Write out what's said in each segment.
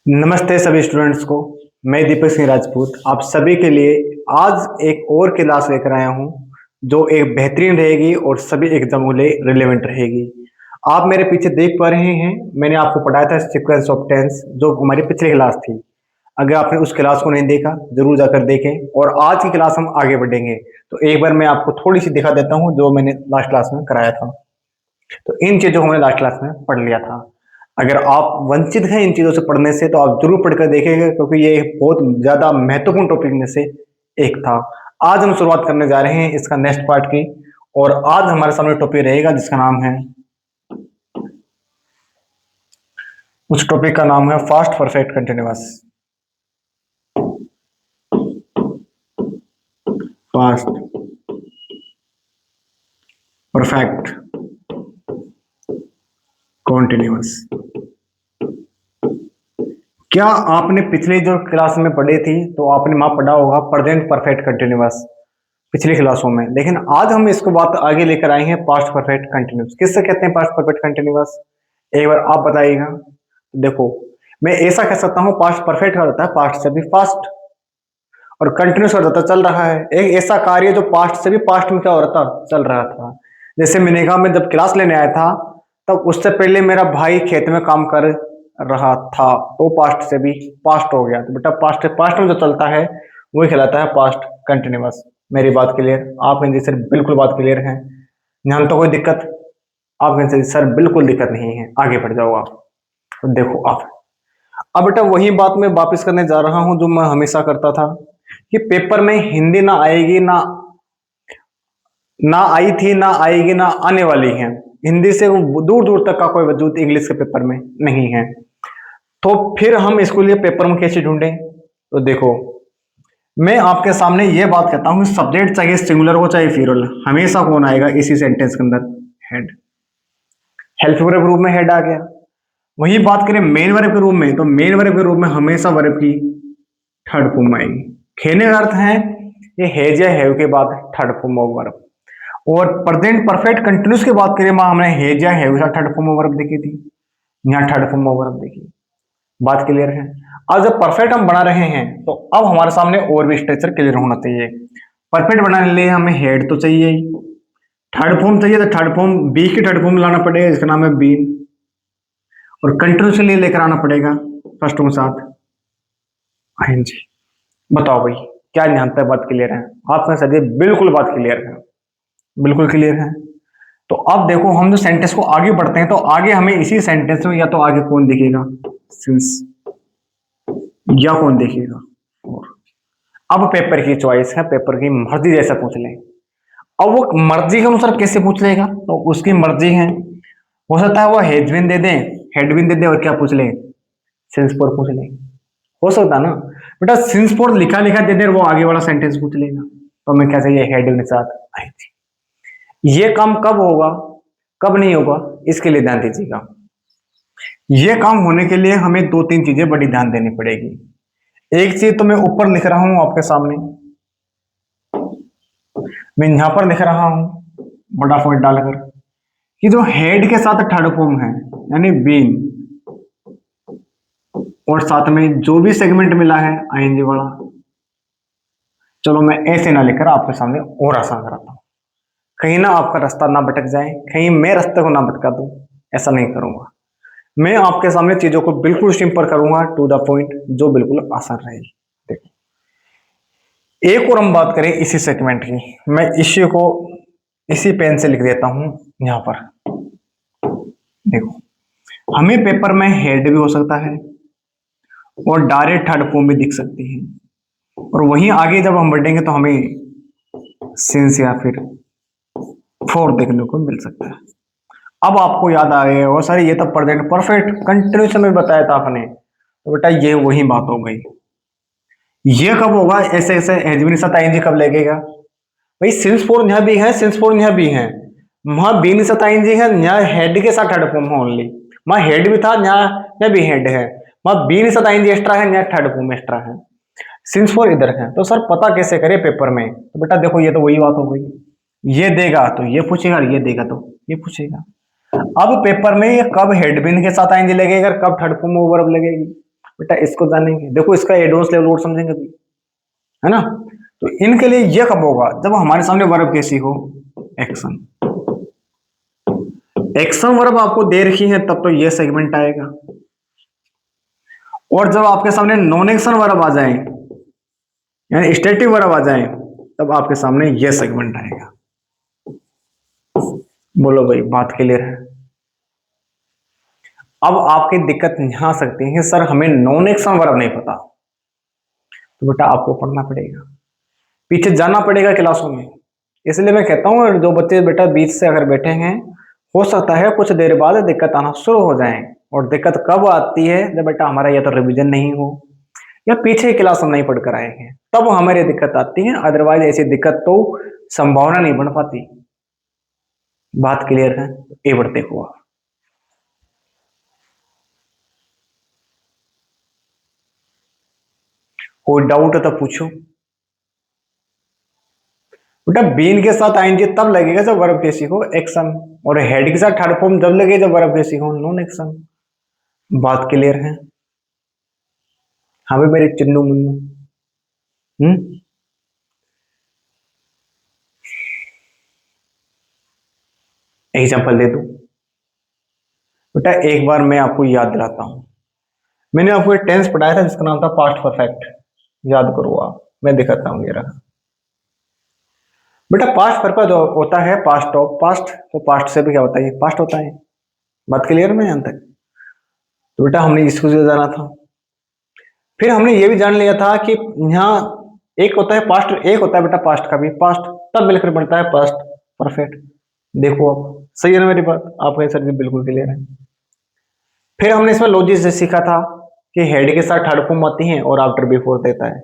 नमस्ते सभी स्टूडेंट्स को। मैं दीपक सिंह राजपूत आप सभी के लिए आज एक और क्लास लेकर आया हूं जो एक बेहतरीन रहेगी और सभी एग्जामों के लिए रिलेवेंट रहेगी। आप मेरे पीछे देख पा रहे हैं, मैंने आपको पढ़ाया था सीक्वेंस ऑफ टेंस जो हमारी पिछली क्लास थी। अगर आपने उस क्लास को नहीं देखा जरूर जाकर देखें और आज की क्लास हम आगे बढ़ेंगे। तो एक बार मैं आपको थोड़ी सी दिखा देता हूँ जो मैंने लास्ट क्लास में कराया था। तो इन चीजों को हमने लास्ट क्लास में पढ़ लिया था। अगर आप वंचित हैं इन चीजों से पढ़ने से तो आप जरूर पढ़कर देखेंगे क्योंकि ये एक बहुत ज्यादा महत्वपूर्ण टॉपिक में से एक था। आज हम शुरुआत करने जा रहे हैं इसका नेक्स्ट पार्ट की। और आज हमारे सामने टॉपिक रहेगा जिसका नाम है, उस टॉपिक का नाम है fast perfect continuous. Fast perfect continuous. क्या आपने पिछली जो क्लास में पढ़ी थी तो आपने वहां पढ़ा होगा प्रेजेंट परफेक्ट कंटिन्यूअस पिछली क्लासों में, लेकिन आज हम इसको बात आगे लेकर आए हैं पास्ट परफेक्ट कंटिन्यूअस। किससे कहते हैं पास्ट परफेक्ट कंटिन्यूअस? एक बार आप बताइएगा। देखो, मैं ऐसा कह सकता हूं पास्ट परफेक्ट का होता है पास्ट से भी फास्ट, और कंटिन्यूस का होता है चल रहा है। एक ऐसा कार्य जो पास्ट से भी पास्ट में क्या हो रहा था, चल रहा था। जैसे मैंने कहा, मैं जब क्लास लेने आया था तब उससे पहले मेरा भाई खेत में काम कर रहा था, वो पास्ट से भी पास्ट हो गया। तो बेटा पास्ट पास्ट में जो चलता है वही कहलाता है पास्ट कंटिन्यूअस। मेरी बात क्लियर? आप कहेंगे सर बिल्कुल बात क्लियर है, यहाँ तो कोई दिक्कत? आप कहेंगे सर बिल्कुल दिक्कत नहीं है, आगे बढ़ जाओ आप। तो देखो आप, अब बेटा वही बात मैं वापस करने जा रहा हूं जो मैं हमेशा करता था कि पेपर में हिंदी ना आएगी, ना ना आई थी, ना आएगी, ना आने वाली है। हिंदी से दूर दूर तक का कोई वजूद इंग्लिश के पेपर में नहीं है। तो फिर हम इसके लिए पेपर में कैसे ढूंढें? तो देखो, मैं आपके सामने ये बात कहता हूँ, सब्जेक्ट चाहे सिंगुलर हो चाहे प्लूरल, हमेशा कौन आएगा इसी सेंटेंस के अंदर? हेड। हेल्प वर्ब के रूप में हेड आ गया। वही बात करें मेन वर्ब के रूप में, तो मेन वर्ब के रूप में हमेशा वर्ब की थर्ड फॉर्म आएगी। कहने का अर्थ है ये हैज या हैव के बाद थर्ड फॉर्म ऑफ वर्ब। और प्रेजेंट परफेक्ट कंटिन्यूस की बात करें, वहां हमने हैज या हैव का थर्ड फॉर्म ऑफ वर्ब देखी थी, यहाँ थर्ड फॉर्म ऑफ वर्ब देखी। बात क्लियर है? अब जब परफेक्ट हम बना रहे हैं तो अब हमारे सामने और भी स्ट्रक्चर क्लियर होना चाहिए। परफेक्ट बनाने के लिए हमें हेड तो चाहिए ही, थर्ड फॉर्म चाहिए, तो थर्ड फॉर्म बी की थर्ड फॉर्म लाना पड़ेगा, इसका नाम है बीन। और कंटिन्यूस के लिए लेकर आना पड़ेगा फर्स्ट के साथ आईएनजी। बताओ भाई, क्या यहाँ तक बात क्लियर है? आपका सर बिल्कुल बात क्लियर है, बिल्कुल क्लियर है। तो अब देखो, हम जो सेंटेंस को आगे बढ़ते हैं तो आगे हमें इसी सेंटेंस में या तो आगे कौन दिखेगा, सिंस, या कौन दिखेगा और। अब पेपर की चॉइस है, पेपर की मर्जी जैसा पूछ लें। अब वो मर्जी के अनुसार कैसे पूछ लेगा, तो उसकी मर्जी है। हो सकता है वो हेडविन दे दें, हेडविन दे दे और क्या पूछ ले, सिंस फोर पूछ ले। हो सकता है ना बेटा, सिंस फोर लिखा लिखा दे दे, वो आगे वाला सेंटेंस पूछ लेगा। तो हमें क्या चाहिए, हेडविन के साथ आईएनजी। ये काम कब होगा कब नहीं होगा, इसके लिए ध्यान दीजिएगा। ये काम होने के लिए हमें दो तीन चीजें बड़ी ध्यान देनी पड़ेगी। एक चीज तो मैं ऊपर लिख रहा हूं आपके सामने, मैं यहां पर लिख रहा हूं बड़ा पॉइंट डालकर कि जो हेड के साथ थर्ड फॉर्म है यानी बीन, और साथ में जो भी सेगमेंट मिला है आईएनजी वाला। चलो मैं ऐसे ना लिखकर आपके सामने और आसान कराता हूं, कहीं ना आपका रास्ता ना भटक जाए, कहीं मैं रास्ते को ना भटका दूं। ऐसा नहीं करूंगा, मैं आपके सामने चीजों को बिल्कुल सिंपल करूंगा, टू द पॉइंट, जो बिल्कुल आसान रहेगी। देखो, एक और हम बात करें इसी सेगमेंट की, मैं इसी को इसी पेन से लिख देता हूं यहां पर। देखो, हमें पेपर में हेड भी हो सकता है और डायरेक्ट थर्ड फॉर्म भी दिख सकती है, और वहीं आगे जब हम बढ़ेंगे तो हमें सिंस या फिर फोर देखने को मिल सकता है। अब आपको याद आ गया, वो सर ये तो प्रेजेंट परफेक्ट कंटिन्यूस में बताया था आपने, तो बेटा ये वही बात हो गई। ये कब होगा, ऐसे ऐसे एजमिन साथ आईएनजी कब लगेगा भाई? सिंस फोर यहाँ भी है, सिंस फोर यहाँ भी है, वहां बी के साथ आईएनजी है, यहाँ हेड के साथ थर्ड फॉर्म है ओनली। वहां हेड भी था, यहाँ भी हेड है, वहां बी के साथ आईएनजी एक्स्ट्रा है, यहाँ थर्ड फॉर्म एक्स्ट्रा है, सिंस फोर इधर है। तो सर पता कैसे करे पेपर में? तो बेटा देखो, ये तो वही बात हो गई, ये देगा तो ये पूछेगा, ये देगा तो ये पूछेगा। अब पेपर में ये कब हेडबिन के साथ आएंगे लगेगा, कब थर्ड फॉर्म वर्ब लगेगी, बेटा इसको जानेंगे, देखो इसका एडवांस लेवल वर्ड समझेंगे अभी, है ना। तो इनके लिए ये कब होगा, जब हमारे सामने वर्ब कैसी हो, एक्शन। एक्शन वर्ब आपको दे रखी है तब तो ये सेगमेंट आएगा, और जब आपके सामने नॉन एक्शन वर्ब आ जाए यानी स्टेटिव वर्ब आ जाए तब आपके सामने ये सेगमेंट आएगा। बोलो भाई बात क्लियर है। अब आपकी दिक्कत यहां आ सकती है, सर हमें नॉन एक्शन वर्ब नहीं पता, तो बेटा आपको पढ़ना पड़ेगा, पीछे जाना पड़ेगा क्लासों में। इसलिए मैं कहता हूँ जो बच्चे बेटा बीच से अगर बैठे हैं, हो सकता है कुछ देर बाद दिक्कत आना शुरू हो जाए। और दिक्कत कब आती है, जब बेटा हमारा या तो रिवीजन नहीं हो या पीछे क्लास हम नहीं पढ़कर आए हैं, तब हमारी दिक्कत आती है। अदरवाइज ऐसी दिक्कत तो संभावना नहीं बन पाती। बात क्लियर है, ये बढ़ते हुआ कोई डाउट है तो पूछो। बेटा बीन के साथ आएंगे तब लगेगा जब वर्ब कैसी हो, एक्शन। और हेड के साथ थर्ड फॉर्म जब लगे जब वर्ब कैसी हो, नॉन एक्शन। बात क्लियर है। हाँ भाई मेरे चिन्नू मुन्नू। हम्म। एग्जाम्पल दे दूं, बेटा एक बार मैं आपको याद दिलाता हूं। मैंने आपको एक टेंस पढ़ाया था जिसका नाम था पास्ट परफेक्ट, याद करो आप, मैं दिखाता हूँ ये रहा। बेटा पास्ट परफेक्ट जो होता है पास्ट ऑफ पास्ट, तो पास्ट से भी क्या होता है, पास्ट होता है। बात क्लियर में यहां तक। तो बेटा हमने इसको जो जाना था, फिर हमने ये भी जान लिया था कि यहाँ एक होता है पास्ट, एक होता है बेटा पास्ट का भी पास्ट, तब मिलकर बनता है पास्ट परफेक्ट। देखो आप सही है ना मेरी बात, आपका सर जी बिल्कुल क्लियर है। फिर हमने इसमें लॉजिक से सीखा था कि हेड के साथ थर्ड फॉर्म आती है और आफ्टर बिफोर देता है।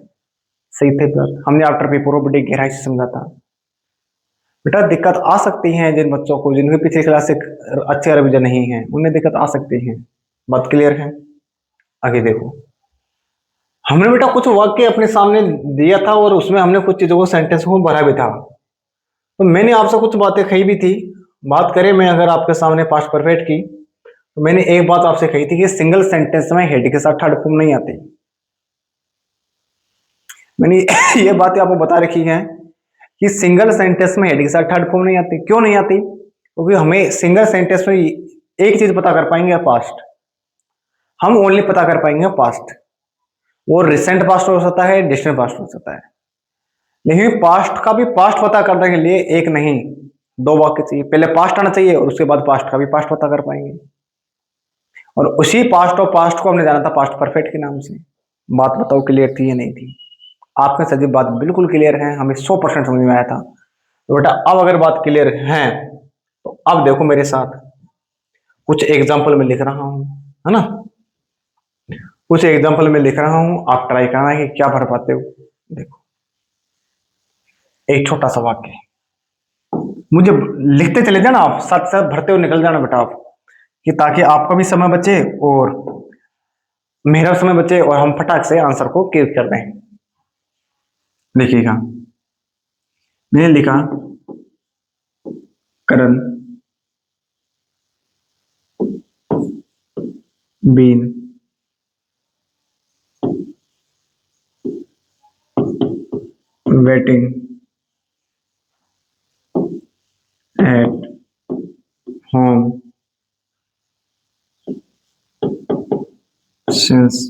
सही थे सर, हमने आफ्टर बिफोर बड़ी गहराई से समझा था। बेटा दिक्कत आ सकती है जिन बच्चों को जिनके पिछले क्लास से अच्छे रिविजन नहीं है, उन्हें दिक्कत आ सकती है। बात क्लियर है। आगे देखो, हमने बेटा कुछ वाक्य अपने सामने दिया था और उसमें हमने कुछ चीजों को सेंटेंस को भरा भी था। तो मैंने आपसे कुछ बातें कही भी थी। बात करें मैं अगर आपके सामने पास्ट परफेक्ट की, तो मैंने एक बात आपसे कही थी कि सिंगल सेंटेंस में हेड के साथ थर्ड फॉर्म नहीं आती। मैंने ये बातें आपको बता रखी है कि सिंगल सेंटेंस में हेड के साथ थर्ड फॉर्म नहीं आती। क्यों नहीं आती, क्योंकि हमें सिंगल सेंटेंस में एक चीज पता कर पाएंगे, पास्ट। हम ओनली पता कर पाएंगे पास्ट। वो रिसेंट पास्ट हो सकता है, डिस्टेंट पास्ट हो सकता है, लेकिन पास्ट का भी पास्ट पता करने के लिए एक नहीं दो वाक्य चाहिए। पहले पास्ट आना चाहिए और उसके बाद पास्ट का भी पास्ट पता कर पाएंगे। और उसी पास्ट और पास्ट को हमने जाना था पास्ट परफेक्ट के नाम से। बात बताओ क्लियर थी या नहीं थी। आपके सभी बात बिल्कुल क्लियर है, हमें 100% समझ में आया था। तो बेटा अब अगर बात क्लियर है तो अब देखो मेरे साथ, कुछ एग्जाम्पल में लिख रहा हूं, है ना। कुछ एग्जाम्पल में लिख रहा हूं, आप ट्राई करना है कि क्या भर पाते हो। देखो एक छोटा सा वाक्य, मुझे लिखते चले जाना, आप साथ साथ भरते हुए निकल जाना बेटा आप, कि ताकि आपका भी समय बचे और मेरा समय बचे और हम फटाक से आंसर को क्लिक कर दें। देखिएगा, मैंने लिखा Karan been waiting at home since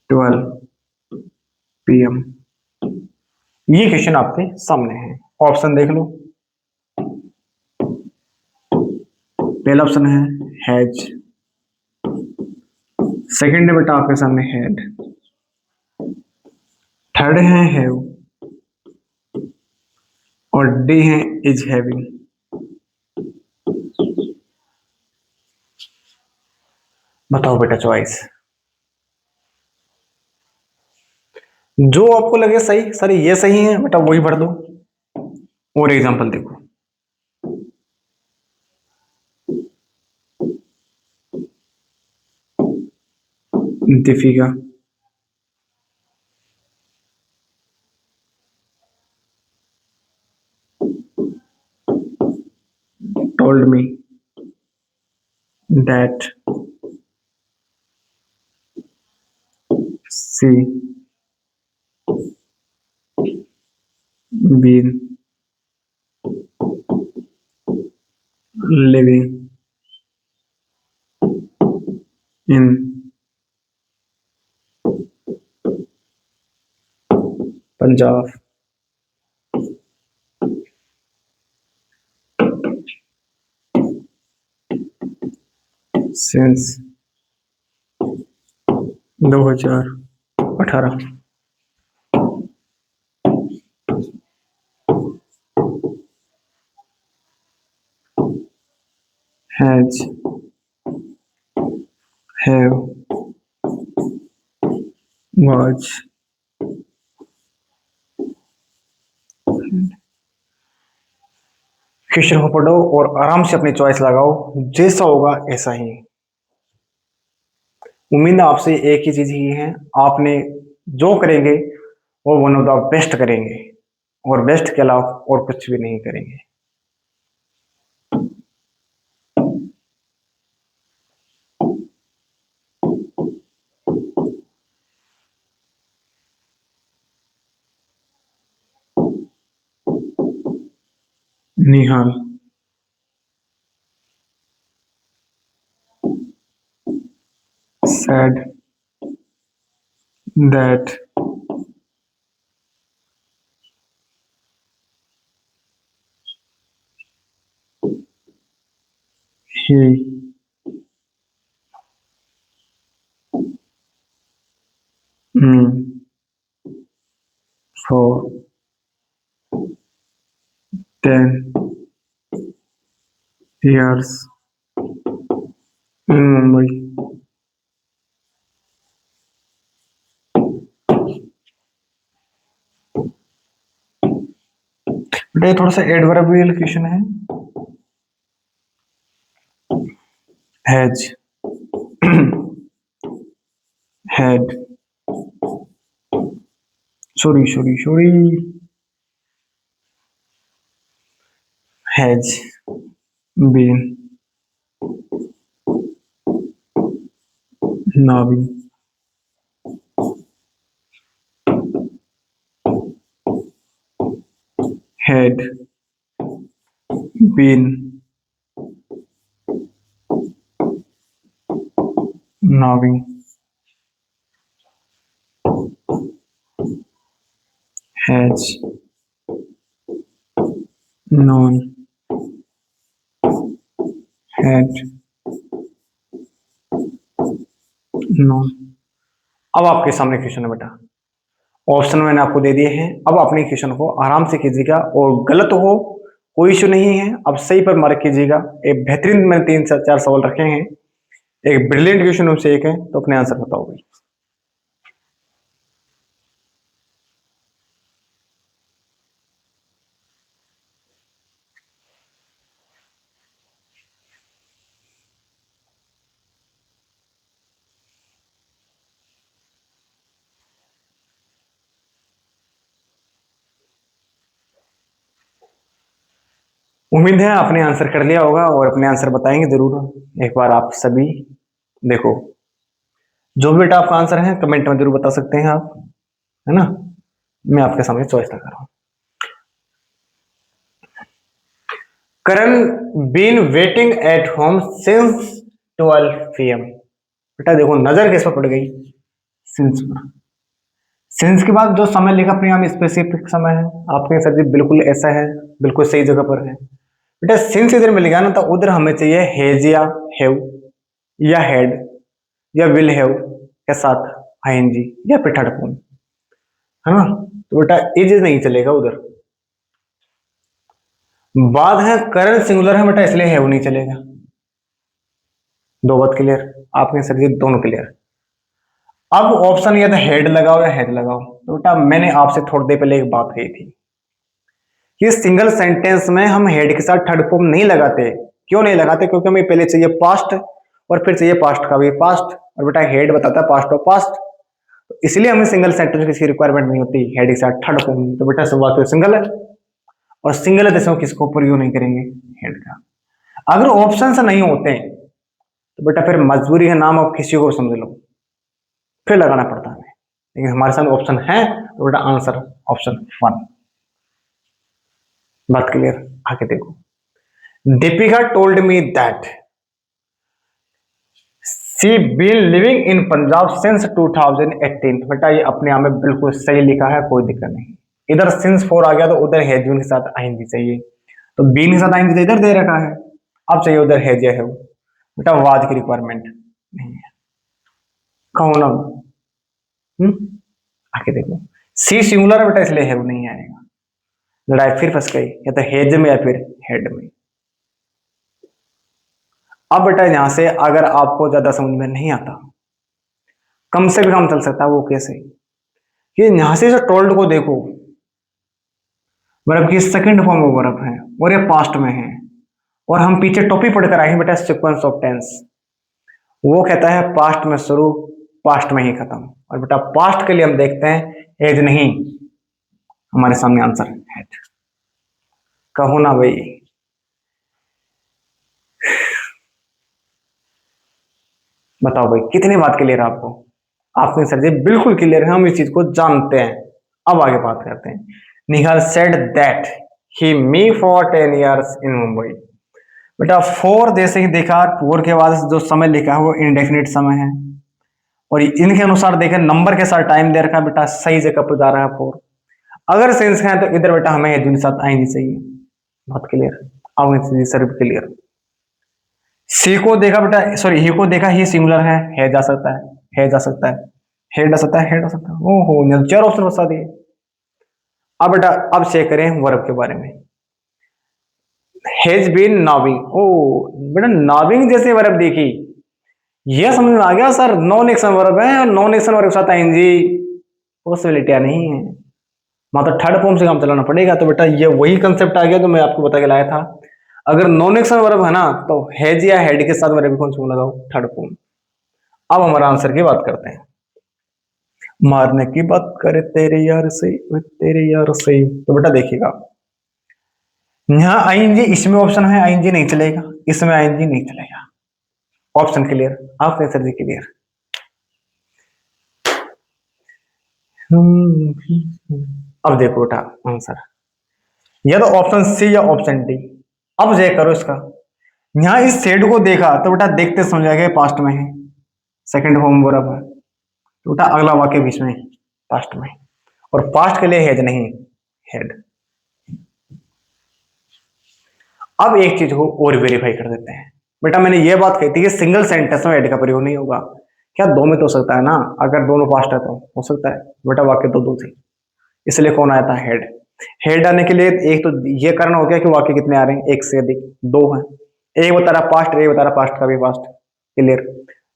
12 PM। ये क्वेश्चन आपके सामने है, ऑप्शन देख लो। पहला ऑप्शन है हैज, सेकंड है बेटा आपके सामने हैड, थर्ड है हैव, और डी है इज हैविंग। बताओ बेटा चॉइस, जो आपको लगे सही, सर ये सही है बेटा वही भर दो। और एग्जांपल देखो, Deepika told me that she been living in Punjab since 2018 has have was question को पढ़ो और आराम से अपनी चॉइस लगाओ, जैसा होगा ऐसा ही। उम्मीद है आपसे एक ही चीज ही है, आपने जो करेंगे वो वन ऑफ द बेस्ट करेंगे और बेस्ट के अलावा और कुछ भी नहीं करेंगे। निहाल said that he mm, for 10 years in Mumbai बेटा ये थोड़ा सा एडवर्बियल क्वेश्चन है। Has had sorry has been Navi had been Navi has known had known। अब आपके सामने क्वेश्चन है बेटा, ऑप्शन मैंने आपको दे दिए हैं, अब अपने क्वेश्चन को आराम से कीजिएगा और गलत हो कोई इशू नहीं है, अब सही पर मार्क कीजिएगा। एक बेहतरीन मैंने 3 से 4 सवाल रखे हैं, एक ब्रिलियंट क्वेश्चन उनसे एक है, तो अपने आंसर बताओ भाई। उम्मीद है आपने आंसर कर लिया होगा और अपने आंसर बताएंगे जरूर। एक बार आप सभी देखो, जो भी बेटा आपका आंसर है कमेंट में जरूर बता सकते हैं आप, है ना। मैं आपके सामने चॉइस लगा रहा हूं। Karan been waiting at home since 12 PM। बेटा देखो नजर किस पर पड़ गई, सिंस पर। सिंस के बाद जो समय लिखा अपने आप स्पेसिफिक समय है, आपके सर जी बिल्कुल ऐसा है, बिल्कुल सही जगह पर है बेटा। सिंस इधर मिल गया ना, तो उधर हमें चाहिए हैज या हैव या हैड या विल हैव के साथ आईएनजी या फिर थर्ड फॉर्म, है ना। तो बेटा इज नहीं चलेगा उधर। बाद है करंट सिंगुलर है बेटा, इसलिए हैव नहीं चलेगा। दो बात क्लियर, आपने सर जी दोनों क्लियर। अब ऑप्शन या तो हेड लगाओ या हेड लगाओ। तो बेटा मैंने आपसे थोड़ी देर पहले एक बात कही थी कि सिंगल सेंटेंस में हम हेड के साथ थर्ड फॉर्म नहीं लगाते। क्यों नहीं लगाते? क्योंकि हमें पहले चाहिए पास्ट और फिर चाहिए पास्ट का भी पास्ट, और बेटा हेड बताता है पास्ट ऑफ पास्ट, तो इसलिए हमें सिंगल सेंटेंस की रिक्वायरमेंट नहीं होती हेड के साथ थर्ड फॉर्म। तो बेटा सब बात सिंगल है, और सिंगल है तो किसको ऊपर यूज नहीं करेंगे, हेड का। अगर ऑप्शन नहीं होते तो बेटा फिर मजबूरी है, नाम आप किसी को समझ लो, फिर लगाना पड़ता है हमें, लेकिन हमारे सामने ऑप्शन है तो बेटा आंसर ऑप्शन 1। बात क्लियर? आगे देखो, Deepika told me that she been living in Punjab since 2018। बेटा ये अपने आप में बिल्कुल सही लिखा है, कोई दिक्कत नहीं। इधर सिंस 4 आ गया तो उधर हैज बीन के साथ आएंगी चाहिए, तो बीन के साथ आएंगी तो इधर दे रखा है, अब चाहिए उधर हैज या है वो। बेटा वाद की रिक्वायरमेंट नहीं है, कहो ना। आगे देखो, सी सिंगुलर है बेटा, इसलिए हैव नहीं आएगा। लड़ाई फिर फंस गई, या तो हेज में या फिर हेड में। अब बेटा यहां से अगर आपको ज्यादा समझ में नहीं आता, कम से भी कम चल सकता है, वो कैसे? कि यहां से जो टोल्ड को देखो, वर्ब की सेकंड फॉर्म में वर्ब है और ये पास्ट में है, और हम पीछे टॉपिक पढ़कर आए हैं बेटा सीक्वेंस ऑफ टेंस, वो कहता है पास्ट में शुरू, पास्ट में ही खत्म। और बेटा पास्ट के लिए हम देखते हैं एज नहीं, हमारे सामने आंसर है। कहो ना भाई। बताओ भाई कितनी बात क्लियर है आपको? आपके सर जी बिल्कुल क्लियर है, हम इस चीज को जानते हैं। अब आगे बात करते हैं। Nihal said that he me for 10 years in Mumbai. बेटा फोर जैसे ही देखा, फोर के बाद जो समय लिखा है वो इंडेफिनिट समय है, और इनके अनुसार देखें नंबर के साथ टाइम दे रखा है, बेटा सही जगह पर जा रहा है फोर। अगर सेंस है तो इधर बेटा हमें हेजिंग के साथ आएंगी चाहिए। बहुत क्लियर? अब सर क्लियर। सी को देखा बेटा, सॉरी ही को देखा, ही सिंगुलर है जा सकता है, है जा सकता है, हेड आ सकता है, हेड आ सकता है। ओहो, ने 4 ऑप्शन बता दिए। अब बेटा अब चेक करें वर्ब के बारे में। हैज बीन नाविंग, ओ बेटा नाविंग जैसे वर्ब देखी, यह समझ में आ गया सर, नॉन एक्शन वर्ब है, नॉन एक्शन वर्ब के साथ आएंगी, पॉसिबिलिटियां नहीं है, मतलब थर्ड फॉर्म से काम चलाना पड़ेगा। तो बेटा ये वही कंसेप्ट आ गया जो मैं आपको बता के लाया था। अगर नॉन एक्शन वर्ब है ना तो हैज या हेड के साथ वर्ब कौन सा लगाओ, थर्ड फॉर्म। अब हमारा आंसर की बात करते हैं। मारने की बात करे तेरे यार से, तेरे यार से, तो बेटा देखिएगा, यहाँ आईएनजी, इसमें ऑप्शन है आईएनजी नहीं चलेगा, इसमें आईएनजी नहीं चलेगा। Option clear? आप सर जी क्लियर? अब देखो बेटा आंसर, या तो ऑप्शन सी या ऑप्शन डी। अब चेक करो इसका, यहाँ इस सेड को देखा तो बेटा देखते समझ आ गया पास्ट में है, सेकंड फॉर्म बराबर है, तो बेटा अगला वाक्य बीच में पास्ट में, और पास्ट के लिए हेज नहीं, हेड। अब एक चीज को और वेरीफाई कर देते हैं। बेटा मैंने ये बात कही थी कि सिंगल सेंटेंस में हेड का प्रयोग नहीं होगा, क्या दो में तो हो सकता है ना, अगर दोनों पास्ट है तो हो सकता है। बेटा वाक्य तो दो थे, इसलिए कौन आया था, हेड। हेड आने के लिए एक तो ये करना हो गया कि वाक्य कितने आ रहे हैं, एक से अधिक, दो हैं, एक बता रहा पास्ट, एक बता रहा पास्ट का भी पास्ट। क्लियर?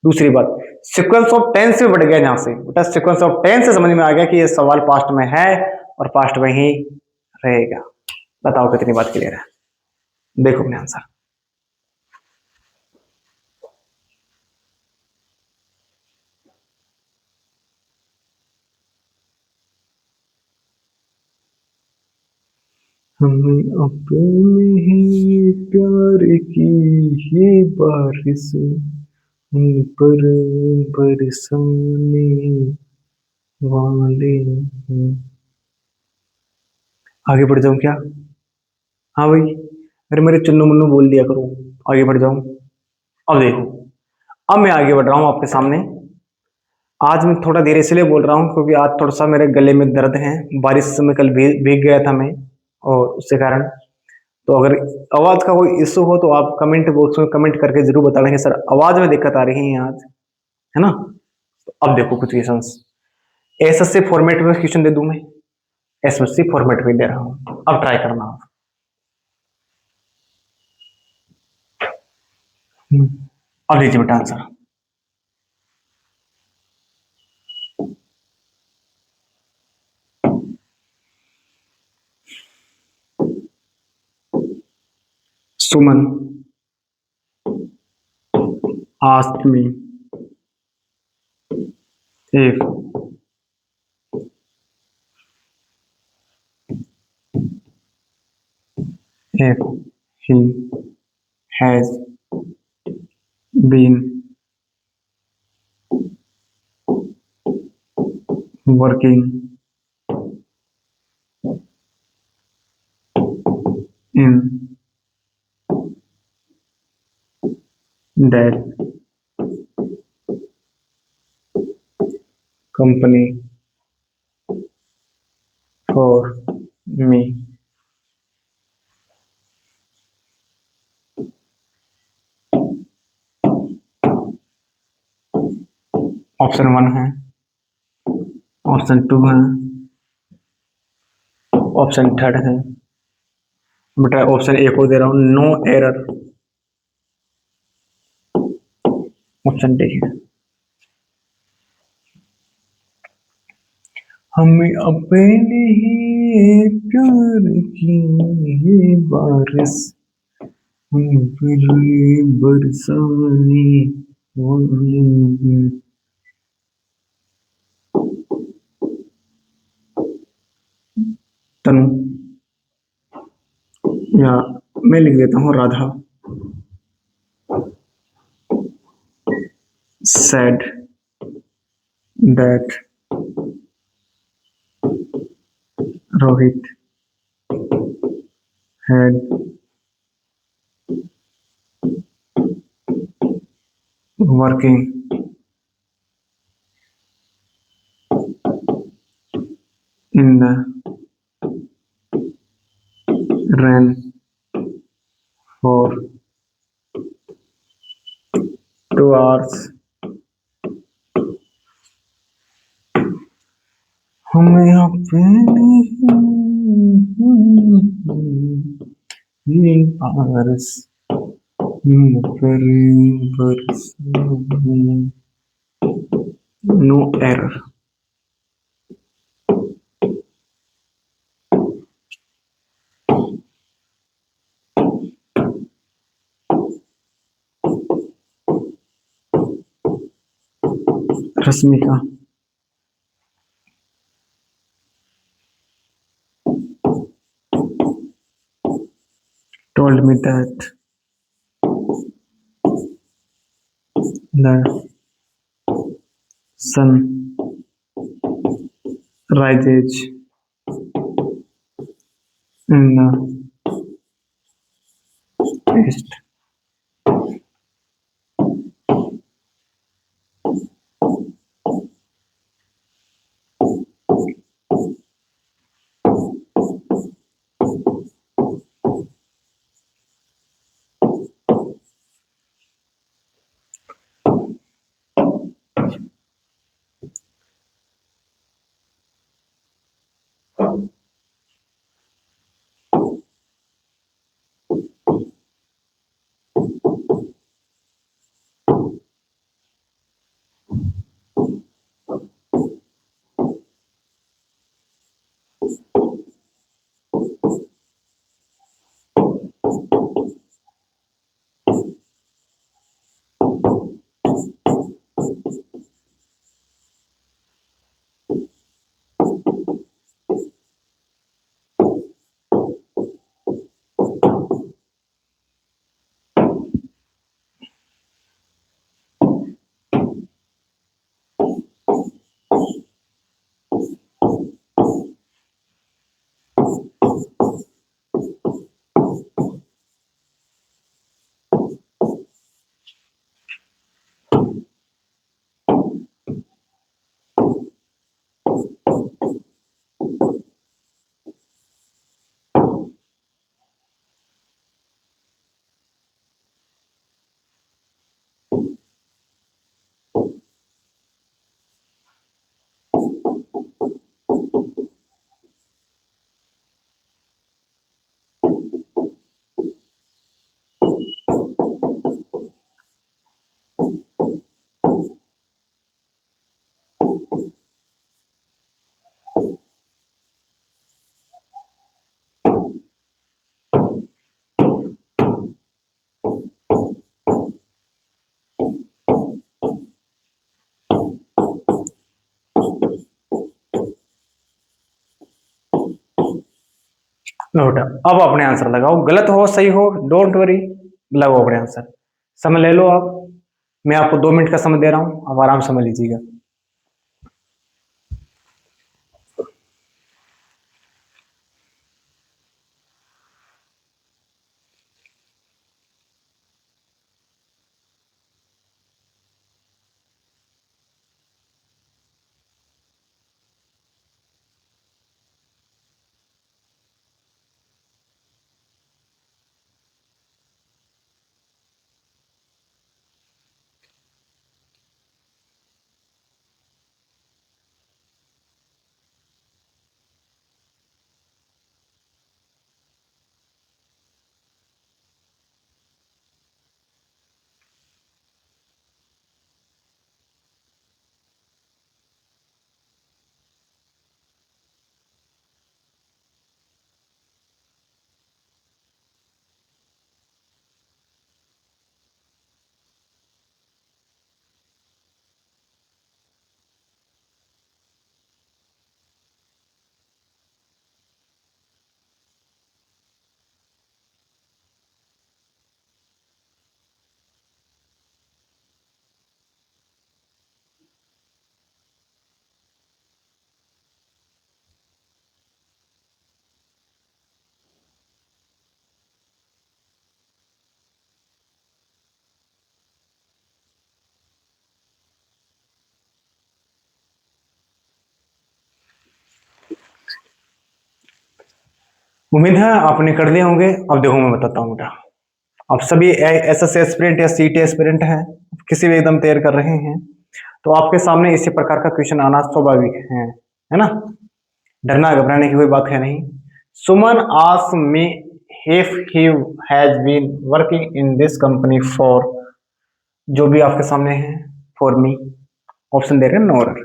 दूसरी बात, सीक्वेंस ऑफ टेंस भी बढ़ गया यहां से, बेटा सीक्वेंस ऑफ टेंस से समझ में आ गया कि ये सवाल पास्ट में है और पास्ट में ही रहेगा। बताओ कितनी बात क्लियर है? देखो अपने आंसर। हमें अपने ही प्यार की ही बारिश उन पर बरसाने वाले हैं। आगे बढ़ जाऊं क्या? हाँ भाई, अरे मेरे चुन्नू मुन्नू बोल दिया करो, आगे बढ़ जाऊं। अब देखो, अब मैं आगे बढ़ रहा हूं आपके सामने। आज मैं थोड़ा देर इसलिए बोल रहा हूँ क्योंकि आज थोड़ा सा मेरे गले में दर्द है, बारिश में कल भीग गया था मैं, और उसके कारण। तो अगर आवाज का कोई इशू हो तो आप कमेंट बॉक्स में कमेंट करके जरूर बताना कि सर आवाज में दिक्कत आ रही है आज, है ना? तो अब देखो कुछ क्वेश्चंस, एसएससी फॉर्मेट में क्वेश्चन दे दूं मैं, एसएससी फॉर्मेट में दे रहा हूं, अब ट्राई करना आप। अब लीजिए बेटा answer. Suman asked me if if he has been working in that company for me. Option 1 है, ऑप्शन 2 है, ऑप्शन 3 है। बेटा ऑप्शन ए को दे रहा हूँ, नो एरर। ऑप्शन डी है। हमें अपने ही प्यार की ये बारिश हम पर बरसाने वाली है। तनु, या मैं लिख देता हूँ Radha. said that Rohit had working in the rain for 2 hours। हमें अपने ही बारिश हम पर बरसाने। No error. Rashmika, told me that the sun rises in the east। लो बेटा, अब अपने आंसर लगाओ, गलत हो सही हो डोंट वरी, लगाओ अपने आंसर। समय ले लो आप, मैं आपको 2 मिनट का समय दे रहा हूं, अब आराम से समझ लीजिएगा। उम्मीद है आपने कर लिए होंगे। अब देखो मैं बताता हूँ बेटा, अब सभी एसएससी एस्पिरेंट या सीटी एस्पिरेंट हैं, किसी भी एकदम तैयार कर रहे हैं, तो आपके सामने इसी प्रकार का क्वेश्चन आना स्वाभाविक है ना। डरना घबराने की कोई बात है नहीं। Suman asked me if he has been working in this company for, जो भी आपके सामने है, फॉर मी, ऑप्शन दे रहे हैं नो एरर।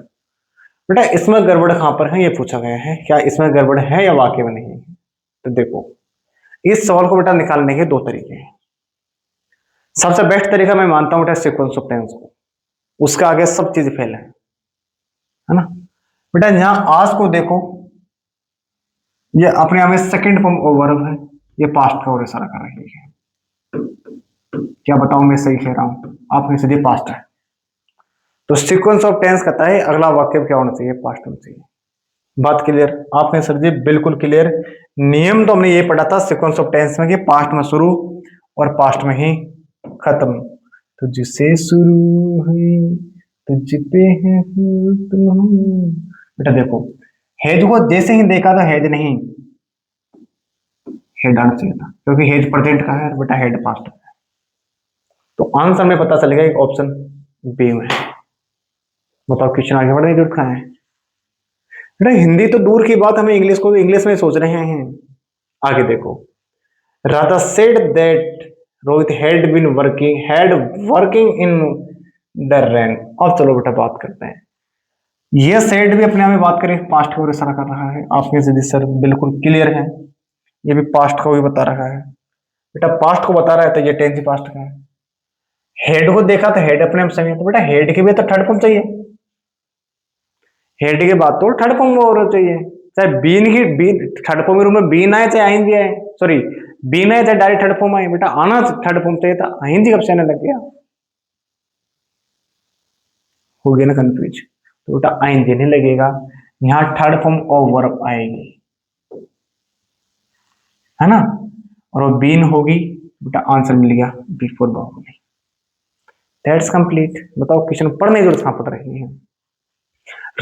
बेटा इसमें गड़बड़ कहां पर है ये पूछा गया है, क्या इसमें गड़बड़ है या वाकई में नहीं है। तो देखो इस सवाल को बेटा निकालने के दो तरीके हैं। सबसे बेस्ट तरीका मैं मानता हूं बेटा सीक्वेंस ऑफ टेंस को, उसके आगे सब चीज फेल है ना। बेटा यहां आज को देखो, ये अपने आप में सेकंड फॉर्म ऑफ वर्ब है, ये पास्ट का ओर इशारा कर रही है। क्या बताऊं मैं सही कह रहा हूं, आप में सीधे पास्ट है। तो सीक्वेंस ऑफ टेंस कहता है अगला वाक्य क्या होना चाहिए, पास्ट होना चाहिए। बात क्लियर आपने सर जी, बिल्कुल क्लियर। नियम तो हमने ये पढ़ा था सीक्वेंस ऑफ टेंस में कि पास्ट में शुरू और पास्ट में ही खत्म। तुझसे शुरू हुई तुझ पे है तुम। बेटा देखो हेज को जैसे ही देखा तो हेज नहीं, हेड आना चाहिए था, क्योंकि हेज प्रेजेंट का है, बेटा हेड पास्ट का है। तो आंसर में पता चलेगा एक ऑप्शन बी में। बताओ क्वेश्चन आगे बढ़ने की जरूरत है। बेटा हिंदी तो दूर की बात, हमें इंग्लिश को इंग्लिश में सोच रहे हैं। आगे देखो, Radha said that Rohit had been working in the rain. अब चलो बेटा बात करते हैं। यह सेड भी अपने आप में बात करें पास्ट की ओर इशारा कर रहा है, आपके सीधी सर बिल्कुल क्लियर है। ये भी पास्ट को भी बता रहा है। बेटा पास्ट को बता रहा है तो ये टेंस ही पास्ट का है। हेड को देखा तो हेड अपने आप सही है, तो बेटा हेड के भी तो थर्ड फॉर्म चाहिए। हेड के बाद तो थर्ड फॉर्म और चाहिए, चाहे बीन थर्ड फॉर्म के रूप में बीन आए चाहे आइंदी आए, सॉरी बीन आए चाहे डायरेक्ट थर्ड फॉर्म आए, बेटा आना थर्ड फॉर्म चाहिए था, आइंदी कब से आने लग गया, हो गया ना कंफ्यूज। तो बेटा आइंदी नहीं लगेगा, यहाँ थर्ड फॉर्म ऑफ वर्ब आएगी, है ना। और वो बीन होगी, बेटा आंसर मिल गया बिफोर बाहुबली। That's complete. बताओ क्वेश्चन पढ़ने की जरूरत कहां पड़ रही है।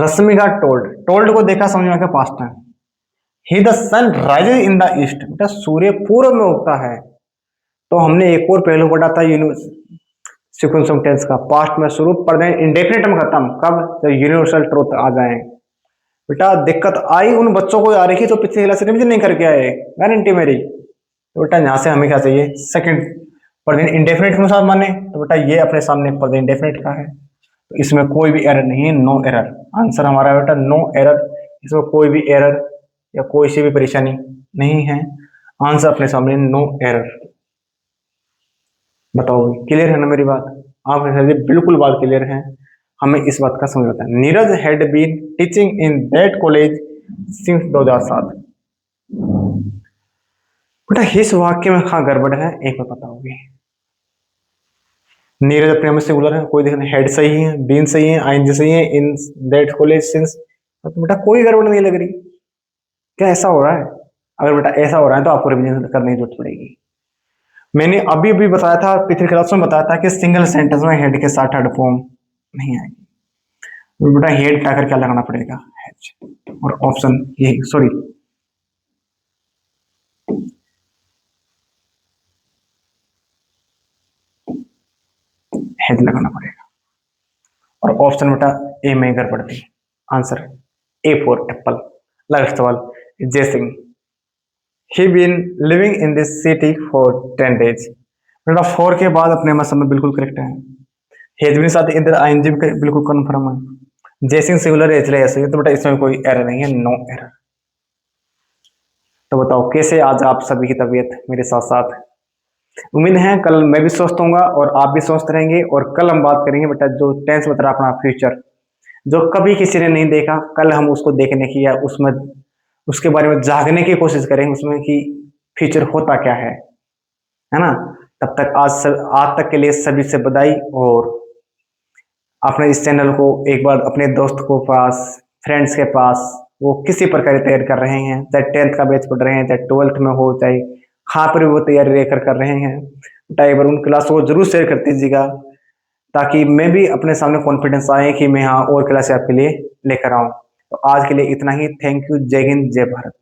रश्मिका टोल्ड को देखा समझ में क्या पास्ट है। He the sun rises in the east, बेटा सूर्य पूर्व में उगता है। तो हमने एक और पहलू पढ़ा था सीक्वेंस ऑफ टेंस का, पास्ट में शुरू प्रेजेंट इंडेफिनिट में खत्म, कब जब यूनिवर्सल ट्रूथ आ जाए। बेटा दिक्कत आई उन बच्चों को आ रही थी तो पिछले क्लास से रिविजन नहीं करके आए, गारंटी मेरी। तो बेटा यहाँ से हमें क्या चाहिए, सेकंड प्रेजेंट इंडेफिनिट के अनुसार माने, तो बेटा ये अपने सामने प्रेजेंट इंडेफिनिट का है, तो इसमें कोई भी एरर नहीं है, नो एरर। आंसर हमारा बेटा नो एरर, इसमें कोई भी एरर या कोई सी भी परेशानी नहीं है। आंसर अपने सामने नो एरर। बताओ क्लियर है ना मेरी बात, आप बिल्कुल बात क्लियर है। हमें इस बात का समझ आता है। Neeraj had been teaching in that college since 2007। बेटा इस वाक्य में कहाँ गड़बड़ है एक बार पता होगी। नीरज अपने में सिंगुलर है, कोई देखना, हेड सही है, बीन सही है, आईएनजी सही है, इन दैट कॉलेज सिंस, तो बेटा कोई गड़बड़ नहीं लग रही। क्या ऐसा हो रहा है, अगर बेटा ऐसा हो रहा है तो आपको रिवीजन करने की जरूरत पड़ेगी। मैंने अभी अभी बताया था, पिछले क्लास में बताया था कि सिंगल सेंटेंस में हेड के साथ हेड फॉर्म नहीं आएगी, तो बेटा हेड हटाकर क्या लगाना पड़ेगा, हैच। और ऑप्शन ये सॉरी हेड लगाना पड़ेगा। और ऑप्शन बेटा ए में गड़बड़ थी, answer A for apple. Last सवाल, Jai Singh he been living in this city for 10 days। बेटा 4 के बाद अपने मसल में बिल्कुल करेक्ट है। हेज भी साथ इधर आईएनजी भी बिल्कुल कन्फर्म है। जैसिंग सिंगुलर एचले ऐसे है, तो बेटा इसमें कोई एरर नहीं है, नो एरर। तो बताओ कैसे आज आप सभी की तबीयत मेरे साथ साथ। उम्मीद है कल मैं भी स्वस्थ होऊंगा और आप भी स्वस्थ रहेंगे, और कल हम बात करेंगे बेटा जो टेंस बता रहा अपना फ्यूचर, जो कभी किसी ने नहीं देखा, कल हम उसको देखने की या उसमें उसके बारे में जागने की कोशिश करेंगे, उसमें कि फ्यूचर होता क्या है ना। तब तक आज तक के लिए सभी से बधाई। और अपने इस चैनल को एक बार अपने दोस्त को पास, फ्रेंड्स के पास, वो किसी प्रकार की तैयारी कर रहे हैं, चाहे 10th का बैच पढ़ रहे हैं, चाहे 12th में हो, चाहे कहाँ पर भी वो तैयारी लेकर कर रहे हैं, एक बार उन क्लास को जरूर शेयर कर दीजिएगा, ताकि मैं भी अपने सामने कॉन्फिडेंस आए कि मैं हाँ और क्लास आपके लिए लेकर आऊँ। तो आज के लिए इतना ही। Thank you. जय हिंद, जय भारत।